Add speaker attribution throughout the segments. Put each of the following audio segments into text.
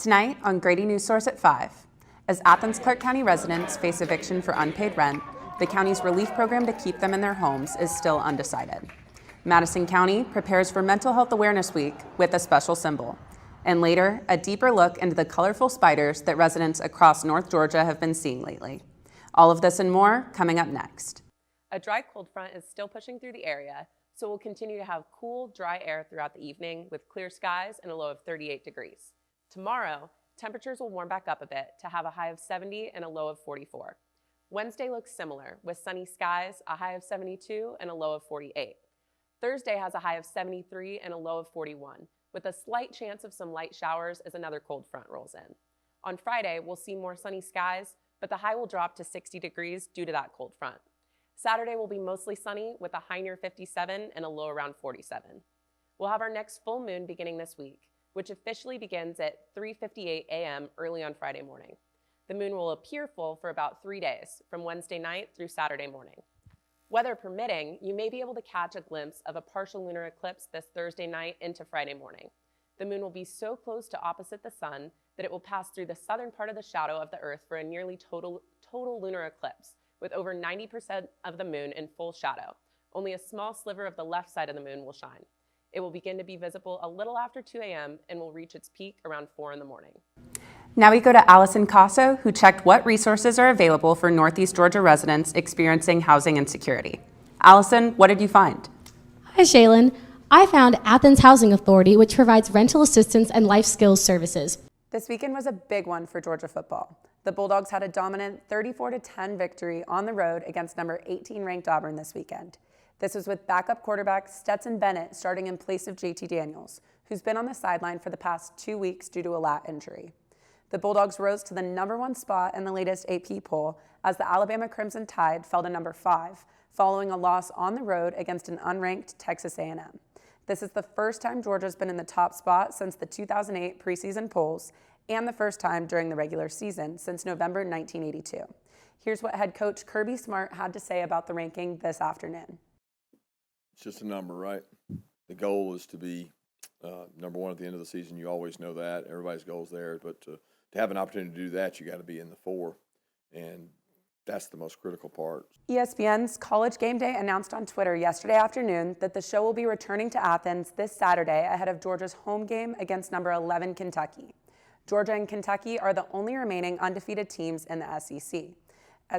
Speaker 1: Tonight on Grady News Source at 5, as Athens-Clarke County residents face eviction for unpaid rent, the county's relief program to keep them in their homes is still undecided. Madison County prepares for Mental Health Awareness Week with a special symbol. And later, a deeper look into the colorful spiders that residents across North Georgia have been seeing lately. All of this and more coming up next.
Speaker 2: A dry cold front is still pushing through the area, so we'll continue to have cool, dry air throughout the evening with clear skies and a low of 38 degrees. Tomorrow, temperatures will warm back up a bit to have a high of 70 and a low of 44. Wednesday looks similar with sunny skies, a high of 72 and a low of 48. Thursday has a high of 73 and a low of 41, with a slight chance of some light showers as another cold front rolls in. On Friday, we'll see more sunny skies, but the high will drop to 60 degrees due to that cold front. Saturday will be mostly sunny with a high near 57 and a low around 47. We'll have our next full moon beginning this week, which officially begins at 3:58 a.m. early on Friday morning. The moon will appear full for about 3 days, from Wednesday night through Saturday morning. Weather permitting, you may be able to catch a glimpse of a partial lunar eclipse this Thursday night into Friday morning. The moon will be so close to opposite the sun that it will pass through the southern part of the shadow of the Earth for a nearly total lunar eclipse, with over 90% of the moon in full shadow. Only a small sliver of the left side of the moon will shine. It will begin to be visible a little after 2 a.m. and will reach its peak around 4 in the morning.
Speaker 1: Now we go to Allison Casso, who checked what resources are available for Northeast Georgia residents experiencing housing insecurity. Allison, what did you find?
Speaker 3: Hi, Shaelyn. I found Athens Housing Authority, which provides rental assistance and life skills services.
Speaker 1: This weekend was a big one for Georgia football. The Bulldogs had a dominant 34-10 victory on the road against number 18 ranked Auburn this weekend. This was with backup quarterback Stetson Bennett starting in place of JT Daniels, who's been on the sideline for the past 2 weeks due to a lat injury. The Bulldogs rose to the #1 spot in the latest AP poll as the Alabama Crimson Tide fell to number 5, following a loss on the road against an unranked Texas A&M. This is the first time Georgia's been in the top spot since the 2008 preseason polls and the first time during the regular season since November 1982. Here's what head coach Kirby Smart had to say about the ranking this afternoon.
Speaker 4: It's just a number, right? The goal is to be number 1 at the end of the season. You always know that. Everybody's goal is there. But to have an opportunity to do that, you got to be in the 4. And that's the most critical part.
Speaker 1: ESPN's College Game Day announced on Twitter yesterday afternoon that the show will be returning to Athens this Saturday ahead of Georgia's home game against number 11 Kentucky. Georgia and Kentucky are the only remaining undefeated teams in the SEC.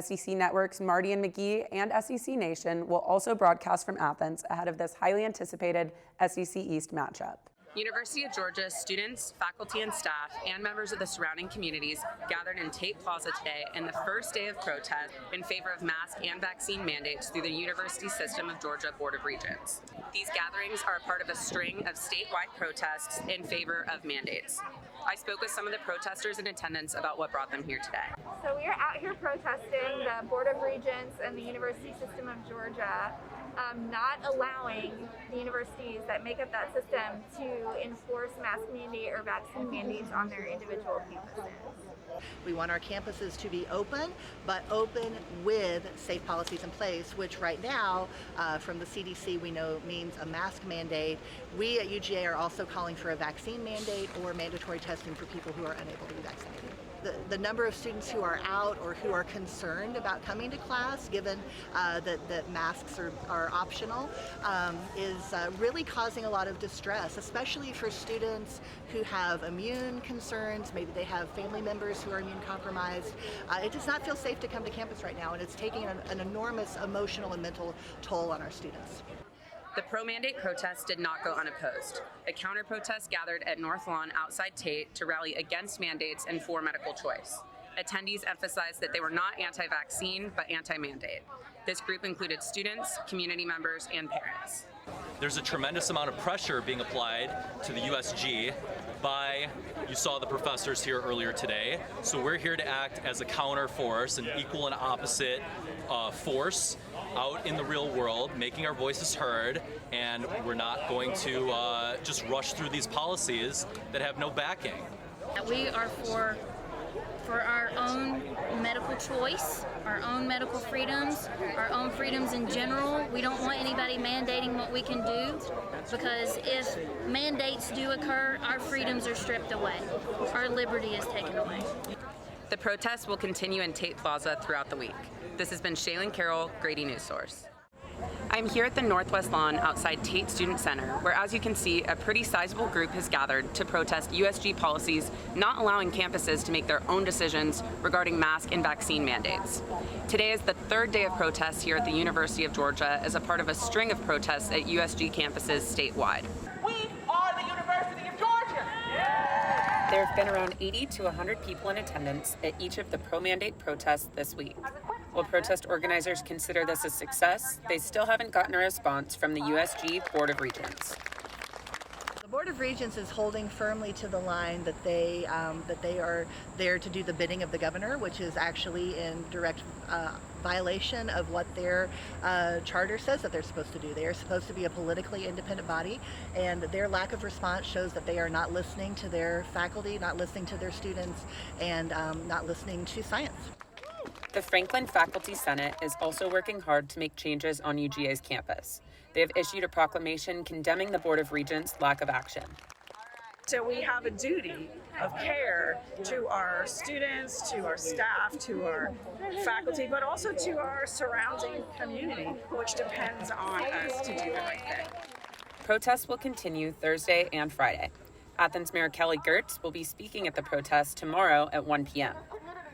Speaker 1: SEC Network's Marty and McGee and SEC Nation will also broadcast from Athens ahead of this highly anticipated SEC East matchup.
Speaker 2: University of Georgia students, faculty and staff, and members of the surrounding communities gathered in Tate Plaza today in the first day of protest in favor of mask and vaccine mandates through the University System of Georgia Board of Regents. These gatherings are a part of a string of statewide protests in favor of mandates. I spoke with some of the protesters in attendance about what brought them here today.
Speaker 5: So we are out here protesting the Board of Regents and the University System of Georgia not allowing the universities that make up that system to enforce mask mandate or vaccine mandates on their individual campuses.
Speaker 6: We want our campuses to be open, but open with safe policies in place, which right now, from the CDC, we know means a mask mandate. We at UGA are also calling for a vaccine mandate or mandatory testing for people who are unable to be vaccinated. The number of students who are out or who are concerned about coming to class, given that masks are optional, is really causing a lot of distress, especially for students who have immune concerns. Maybe they have family members who are immune compromised. It does not feel safe to come to campus right now, and it's taking an enormous emotional and mental toll on our students.
Speaker 2: The pro-mandate protest did not go unopposed. A counter-protest gathered at North Lawn outside Tate to rally against mandates and for medical choice. Attendees emphasized that they were not anti-vaccine, but anti-mandate. This group included students, community members, and parents.
Speaker 7: There's a tremendous amount of pressure being applied to the USG by, you saw the professors here earlier today, so we're here to act as a counter force, an equal and opposite force out in the real world, making our voices heard, and we're not going to just rush through these policies that have no backing.
Speaker 8: We are for for our own medical choice, our own medical freedoms, our own freedoms in general. We don't want anybody mandating what we can do, because if mandates do occur, our freedoms are stripped away. Our liberty is taken away.
Speaker 1: The protests will continue in Tate Plaza throughout the week. This has been Shaelyn Carroll, Grady News Source. I'm here at the Northwest Lawn outside Tate Student Center, where, as you can see, a pretty sizable group has gathered to protest USG policies not allowing campuses to make their own decisions regarding mask and vaccine mandates. Today is the third day of protests here at the University of Georgia as a part of a string of protests at USG campuses statewide.
Speaker 9: We are the University of Georgia!
Speaker 1: There have been around 80 to 100 people in attendance at each of the pro-mandate protests this week. While protest organizers consider this a success, they still haven't gotten a response from the USG Board of Regents.
Speaker 6: The Board of Regents is holding firmly to the line that they are there to do the bidding of the governor, which is actually in direct violation of what their charter says that they're supposed to do. They are supposed to be a politically independent body, and their lack of response shows that they are not listening to their faculty, not listening to their students, and not listening to science.
Speaker 1: The Franklin Faculty Senate is also working hard to make changes on UGA's campus. They have issued a proclamation condemning the Board of Regents' lack of action.
Speaker 10: So we have a duty of care to our students, to our staff, to our faculty, but also to our surrounding community, which depends on us to do the right thing.
Speaker 1: Protests will continue Thursday and Friday. Athens Mayor Kelly Gertz will be speaking at the protest tomorrow at 1 p.m.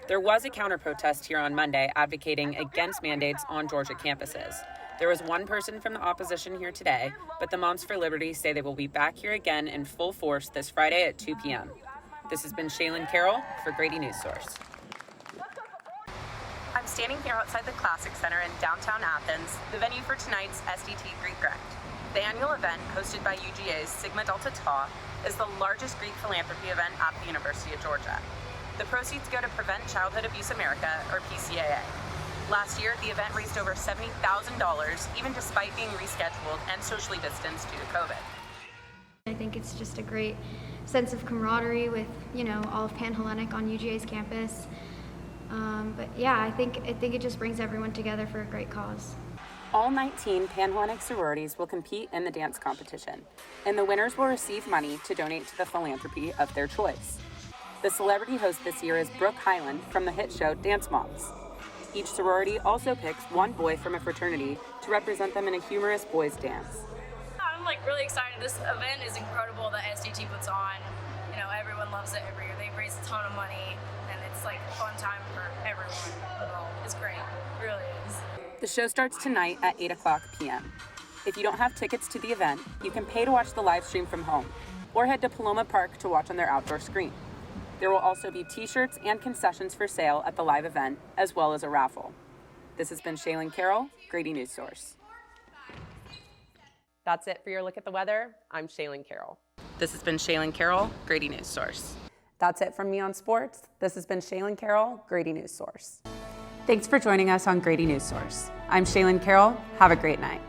Speaker 1: There was a counter-protest here on Monday advocating against mandates on Georgia campuses. There was one person from the opposition here today, but the Moms for Liberty say they will be back here again in full force this Friday at 2 p.m. This has been Shaelyn Carroll for Grady News Source. I'm standing here outside the Classic Center in downtown Athens, the venue for tonight's SDT Greek Grind. The annual event, hosted by UGA's Sigma Delta Tau, is the largest Greek philanthropy event at the University of Georgia. The proceeds go to Prevent Childhood Abuse America, or PCAA. Last year, the event raised over $70,000, even despite being rescheduled and socially distanced due to COVID.
Speaker 11: I think it's just a great sense of camaraderie with, all of Pan-Hellenic on UGA's campus. But yeah, I think it just brings everyone together for a great cause.
Speaker 1: All 19 Pan-Hellenic sororities will compete in the dance competition, and the winners will receive money to donate to the philanthropy of their choice. The celebrity host this year is Brooke Hyland from the hit show Dance Moms. Each sorority also picks one boy from a fraternity to represent them in a humorous boys' dance.
Speaker 12: I'm really excited. This event is incredible that SDT puts on. Everyone loves it every year. They raise a ton of money, and it's a fun time for everyone involved. It's great. It really is.
Speaker 1: The show starts tonight at 8 o'clock p.m. If you don't have tickets to the event, you can pay to watch the live stream from home, or head to Paloma Park to watch on their outdoor screen. There will also be t-shirts and concessions for sale at the live event, as well as a raffle. This has been Shaelyn Carroll, Grady News Source.
Speaker 2: That's it for your look at the weather. I'm Shaelyn Carroll.
Speaker 1: This has been Shaelyn Carroll, Grady News Source.
Speaker 13: That's it from me on sports. This has been Shaelyn Carroll, Grady News Source. Thanks for joining us on Grady News Source. I'm Shaelyn Carroll. Have a great night.